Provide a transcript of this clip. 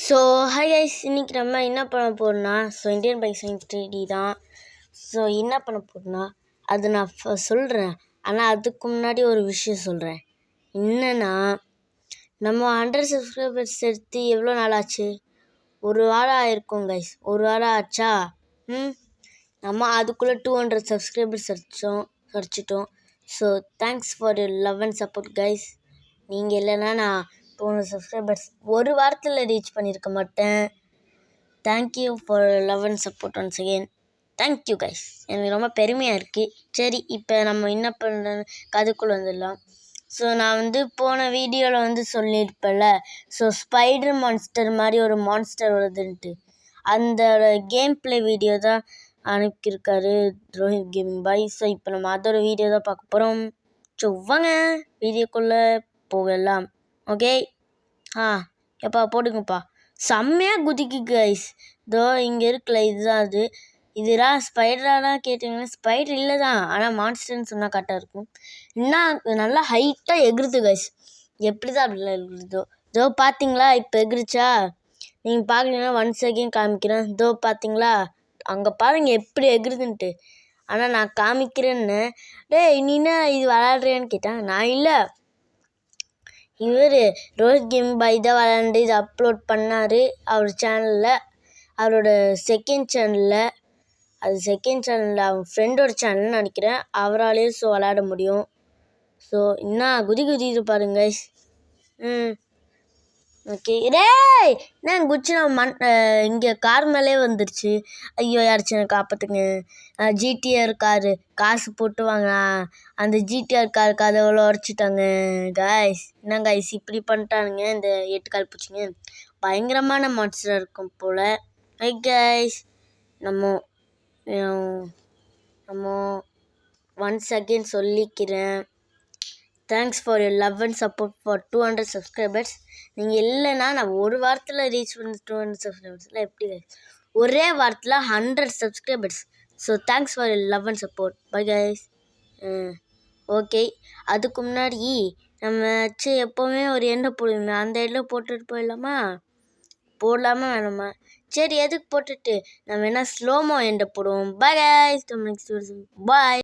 So hi guys, இன்றைக்கி நம்ம என்ன பண்ண போகிறோம்னா இந்தியன் பைக் சயின்ஸ் 3D தான். ஸோ என்ன பண்ண போகிறோம்னா அது நான் சொல்கிறேன். ஆனால் அதுக்கு முன்னாடி ஒரு விஷயம் சொல்கிறேன். என்னென்னா, நம்ம 100 சப்ஸ்கிரைபர்ஸ் எடுத்து எவ்வளோ நாள் ஆச்சு? ஒரு வாரம் ஆயிருக்கும் கைஸ். ஒரு வாரம் ஆச்சா? நம்ம அதுக்குள்ளே 200 சப்ஸ்கிரைபர்ஸ் அடிச்சிட்டோம். So thanks for your love and support guys. நீங்கள் இல்லைன்னா நான் 200 சப்ஸ்கிரைபர்ஸ் ஒரு வாரத்தில் ரீச் பண்ணியிருக்க மாட்டேன். Thank you for love and support once again. Thank you guys, எனக்கு ரொம்ப பெருமையாக இருக்குது. சரி, இப்போ நம்ம என்ன பண்ணுறோன்னு கதைக்குள்ளே வந்துடலாம். ஸோ நான் போன வீடியோவில் சொல்லியிருப்பேன்ல, ஸோ ஸ்பைடர் மான்ஸ்டர் மாதிரி ஒரு மான்ஸ்டர் வருதுன்ட்டு, அந்த கேம் ப்ளே வீடியோ தான் அனுப்பியிருக்காரு ரோஹித் கேமிங் பாய். ஸோ இப்போ நம்ம அதோட வீடியோ தான் பார்க்க போகிறோம். ஸோ வாங்க வீடியோக்குள்ளே போகலாம். ஓகே, எப்பா போடுங்கப்பா. செம்மையாக குதிக்கு கைஸ். இதோ இங்கே இருக்குல்ல, இதுதான் அது. இதுடா ஸ்பைடரானா கேட்டிங்கன்னா ஸ்பைடர் இல்லை தான், ஆனால் மான்ஸ்டர்னு சொன்னால் கரெக்டாக இருக்கும். இன்னும் நல்லா ஹைட்டாக எகுறுது கைஸ். எப்படி தான் அப்படிலாம் எகுறுதோ. இதோ பார்த்தீங்களா, இப்போ எகுறிச்சா? நீங்கள் பார்க்கலன்னா ஒன் செகண்ட் காமிக்கிறேன். இதோ பார்த்தீங்களா, அங்கே பாருங்க எப்படி எகுறுதுன்ட்டு. ஆனால் நான் காமிக்கிறேன்னு, நீனா இது விளாட்றியான்னு கேட்டேன். நான் இல்லை, இவர் ரோஹித் கேமிங் பாய் தான் விளாண்டு இது அப்லோட் பண்ணார் அவர் சேனலில், அவரோட செகண்ட் சேனலில். அது செகண்ட் சேனலில் அவன் ஃப்ரெண்டோட சேனல்னு நினைக்கிறேன். அவராலேயே விளாட முடியும். ஸோ இன்னும் குதிது பாருங்க. ஓகே, என்ன குச்சி நான் இங்கே கார் மேலே வந்துருச்சு. ஐயோ, யாராச்சும் எனக்கு காப்பாற்றுங்க. ஜிடிஆர் காரு காசு போட்டு வாங்க. அந்த ஜிடிஆர் கார் கதவுல உடச்சிட்டாங்க காய்ஸ். என்ன காய்ஸ் இப்படி பண்ணிட்டானுங்க இந்த 8 கால் பூச்சிங்க. பயங்கரமான மான்ஸ்டராக இருக்கும் போல். ஹை காய்ஸ், நம்ம ஒன்ஸ் அகெயின் சொல்லிக்கிறேன். Thanks for your love and support for 200 subscribers. நீங்கள் இல்லைன்னா நான் ஒரு வாரத்தில் ரீச் பண்ணி 200 சப்ஸ்கிரைபர்ஸில் எப்படி ஒரே வாரத்தில் 100 subscribers. So thanks for your love and support. Bye guys. Okay, அதுக்கு முன்னாடி நம்ம எப்போவுமே ஒரு எண்ணெய் போடுவோமே, அந்த எண்ணெய் போட்டுட்டு போடலாமா வேணாமா? சரி, எதுக்கு போட்டுட்டு நம்ம என்ன ஸ்லோமோ எண்ணெய் போடுவோம். பை கைஸ், நெக்ஸ்ட் பாய்.